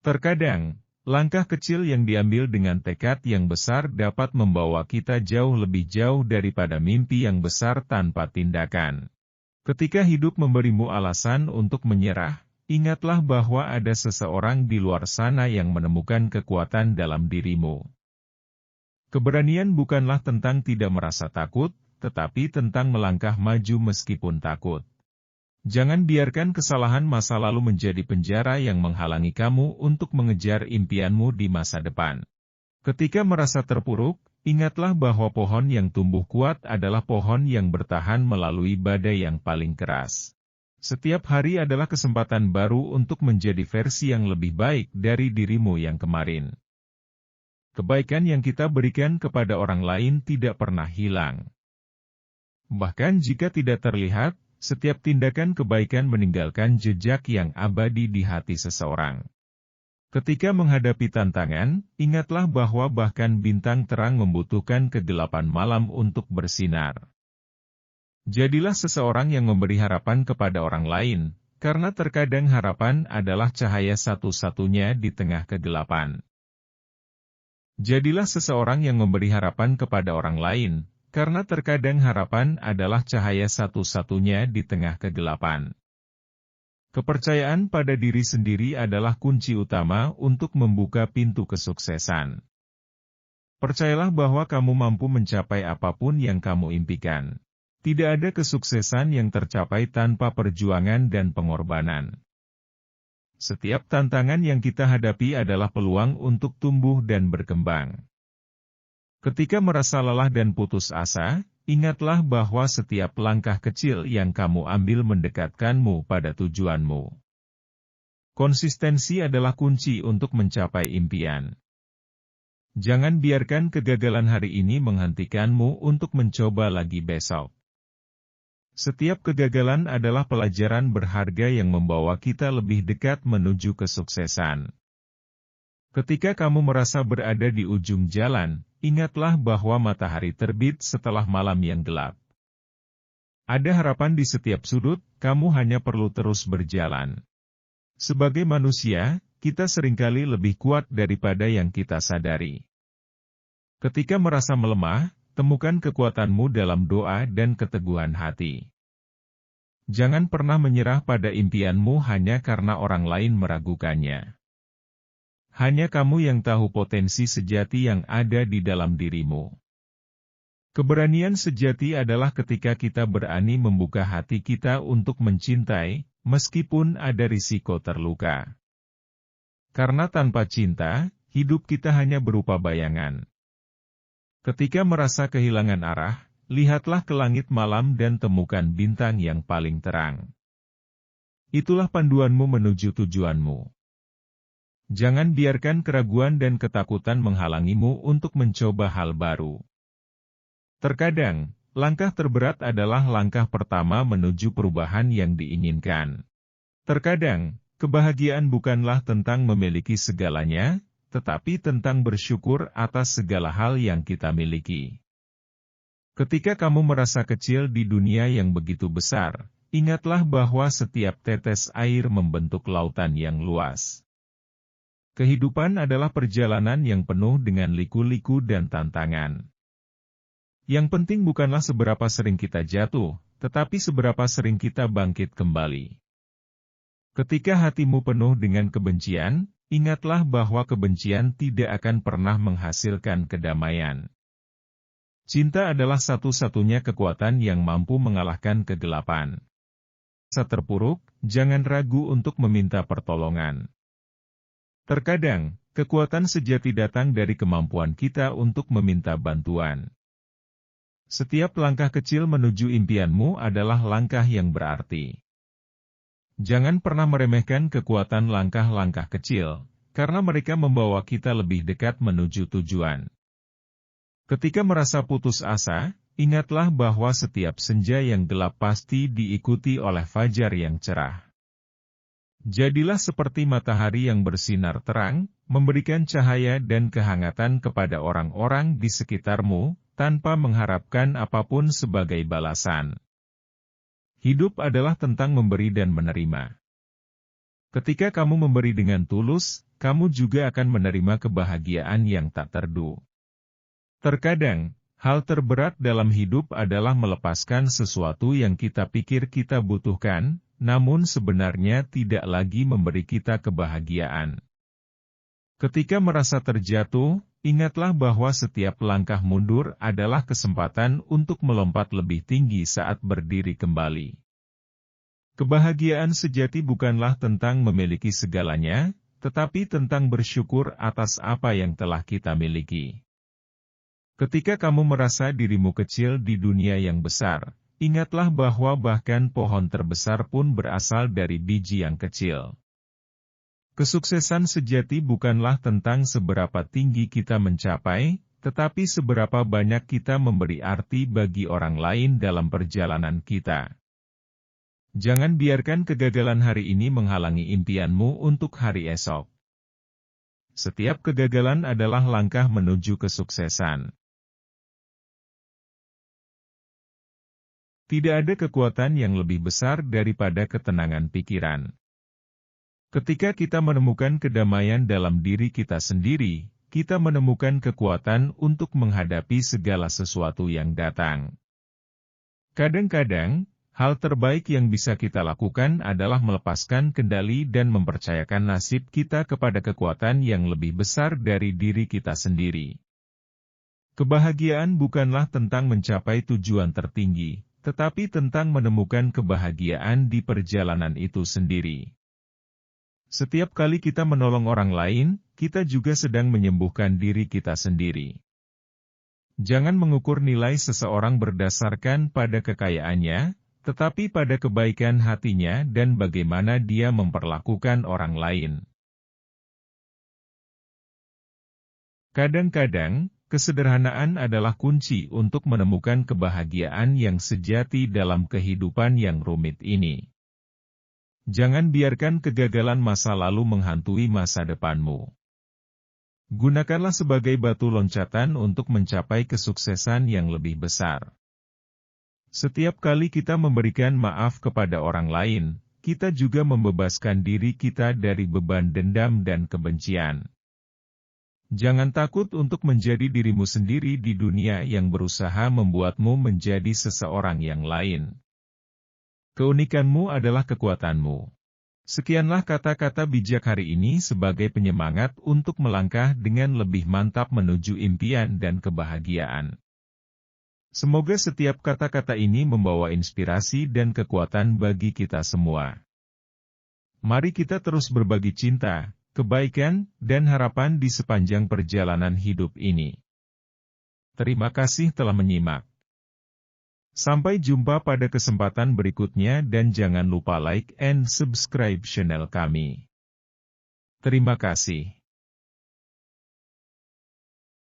Terkadang, langkah kecil yang diambil dengan tekad yang besar dapat membawa kita jauh lebih jauh daripada mimpi yang besar tanpa tindakan. Ketika hidup memberimu alasan untuk menyerah, ingatlah bahwa ada seseorang di luar sana yang menemukan kekuatan dalam dirimu. Keberanian bukanlah tentang tidak merasa takut, tetapi tentang melangkah maju meskipun takut. Jangan biarkan kesalahan masa lalu menjadi penjara yang menghalangi kamu untuk mengejar impianmu di masa depan. Ketika merasa terpuruk, ingatlah bahwa pohon yang tumbuh kuat adalah pohon yang bertahan melalui badai yang paling keras. Setiap hari adalah kesempatan baru untuk menjadi versi yang lebih baik dari dirimu yang kemarin. Kebaikan yang kita berikan kepada orang lain tidak pernah hilang. Bahkan jika tidak terlihat, setiap tindakan kebaikan meninggalkan jejak yang abadi di hati seseorang. Ketika menghadapi tantangan, ingatlah bahwa bahkan bintang terang membutuhkan kegelapan malam untuk bersinar. Jadilah seseorang yang memberi harapan kepada orang lain, karena terkadang harapan adalah cahaya satu-satunya di tengah kegelapan. Jadilah seseorang yang memberi harapan kepada orang lain, karena terkadang harapan adalah cahaya satu-satunya di tengah kegelapan. Kepercayaan pada diri sendiri adalah kunci utama untuk membuka pintu kesuksesan. Percayalah bahwa kamu mampu mencapai apapun yang kamu impikan. Tidak ada kesuksesan yang tercapai tanpa perjuangan dan pengorbanan. Setiap tantangan yang kita hadapi adalah peluang untuk tumbuh dan berkembang. Ketika merasa lelah dan putus asa, ingatlah bahwa setiap langkah kecil yang kamu ambil mendekatkanmu pada tujuanmu. Konsistensi adalah kunci untuk mencapai impian. Jangan biarkan kegagalan hari ini menghentikanmu untuk mencoba lagi besok. Setiap kegagalan adalah pelajaran berharga yang membawa kita lebih dekat menuju kesuksesan. Ketika kamu merasa berada di ujung jalan, ingatlah bahwa matahari terbit setelah malam yang gelap. Ada harapan di setiap sudut, kamu hanya perlu terus berjalan. Sebagai manusia, kita seringkali lebih kuat daripada yang kita sadari. Ketika merasa melemah, temukan kekuatanmu dalam doa dan keteguhan hati. Jangan pernah menyerah pada impianmu hanya karena orang lain meragukannya. Hanya kamu yang tahu potensi sejati yang ada di dalam dirimu. Keberanian sejati adalah ketika kita berani membuka hati kita untuk mencintai, meskipun ada risiko terluka. Karena tanpa cinta, hidup kita hanya berupa bayangan. Ketika merasa kehilangan arah, lihatlah ke langit malam dan temukan bintang yang paling terang. Itulah panduanmu menuju tujuanmu. Jangan biarkan keraguan dan ketakutan menghalangimu untuk mencoba hal baru. Terkadang, langkah terberat adalah langkah pertama menuju perubahan yang diinginkan. Terkadang, kebahagiaan bukanlah tentang memiliki segalanya, tetapi tentang bersyukur atas segala hal yang kita miliki. Ketika kamu merasa kecil di dunia yang begitu besar, ingatlah bahwa setiap tetes air membentuk lautan yang luas. Kehidupan adalah perjalanan yang penuh dengan liku-liku dan tantangan. Yang penting bukanlah seberapa sering kita jatuh, tetapi seberapa sering kita bangkit kembali. Ketika hatimu penuh dengan kebencian, ingatlah bahwa kebencian tidak akan pernah menghasilkan kedamaian. Cinta adalah satu-satunya kekuatan yang mampu mengalahkan kegelapan. Saat terpuruk, jangan ragu untuk meminta pertolongan. Terkadang, kekuatan sejati datang dari kemampuan kita untuk meminta bantuan. Setiap langkah kecil menuju impianmu adalah langkah yang berarti. Jangan pernah meremehkan kekuatan langkah-langkah kecil, karena mereka membawa kita lebih dekat menuju tujuan. Ketika merasa putus asa, ingatlah bahwa setiap senja yang gelap pasti diikuti oleh fajar yang cerah. Jadilah seperti matahari yang bersinar terang, memberikan cahaya dan kehangatan kepada orang-orang di sekitarmu, tanpa mengharapkan apapun sebagai balasan. Hidup adalah tentang memberi dan menerima. Ketika kamu memberi dengan tulus, kamu juga akan menerima kebahagiaan yang tak terdu. Terkadang, hal terberat dalam hidup adalah melepaskan sesuatu yang kita pikir kita butuhkan, namun sebenarnya tidak lagi memberi kita kebahagiaan. Ketika merasa terjatuh, ingatlah bahwa setiap langkah mundur adalah kesempatan untuk melompat lebih tinggi saat berdiri kembali. Kebahagiaan sejati bukanlah tentang memiliki segalanya, tetapi tentang bersyukur atas apa yang telah kita miliki. Ketika kamu merasa dirimu kecil di dunia yang besar, ingatlah bahwa bahkan pohon terbesar pun berasal dari biji yang kecil. Kesuksesan sejati bukanlah tentang seberapa tinggi kita mencapai, tetapi seberapa banyak kita memberi arti bagi orang lain dalam perjalanan kita. Jangan biarkan kegagalan hari ini menghalangi impianmu untuk hari esok. Setiap kegagalan adalah langkah menuju kesuksesan. Tidak ada kekuatan yang lebih besar daripada ketenangan pikiran. Ketika kita menemukan kedamaian dalam diri kita sendiri, kita menemukan kekuatan untuk menghadapi segala sesuatu yang datang. Kadang-kadang, hal terbaik yang bisa kita lakukan adalah melepaskan kendali dan mempercayakan nasib kita kepada kekuatan yang lebih besar dari diri kita sendiri. Kebahagiaan bukanlah tentang mencapai tujuan tertinggi, tetapi tentang menemukan kebahagiaan di perjalanan itu sendiri. Setiap kali kita menolong orang lain, kita juga sedang menyembuhkan diri kita sendiri. Jangan mengukur nilai seseorang berdasarkan pada kekayaannya, tetapi pada kebaikan hatinya dan bagaimana dia memperlakukan orang lain. Kadang-kadang, kesederhanaan adalah kunci untuk menemukan kebahagiaan yang sejati dalam kehidupan yang rumit ini. Jangan biarkan kegagalan masa lalu menghantui masa depanmu. Gunakanlah sebagai batu loncatan untuk mencapai kesuksesan yang lebih besar. Setiap kali kita memberikan maaf kepada orang lain, kita juga membebaskan diri kita dari beban dendam dan kebencian. Jangan takut untuk menjadi dirimu sendiri di dunia yang berusaha membuatmu menjadi seseorang yang lain. Keunikanmu adalah kekuatanmu. Sekianlah kata-kata bijak hari ini sebagai penyemangat untuk melangkah dengan lebih mantap menuju impian dan kebahagiaan. Semoga setiap kata-kata ini membawa inspirasi dan kekuatan bagi kita semua. Mari kita terus berbagi cinta, kebaikan, dan harapan di sepanjang perjalanan hidup ini. Terima kasih telah menyimak. Sampai jumpa pada kesempatan berikutnya dan jangan lupa like and subscribe channel kami. Terima kasih.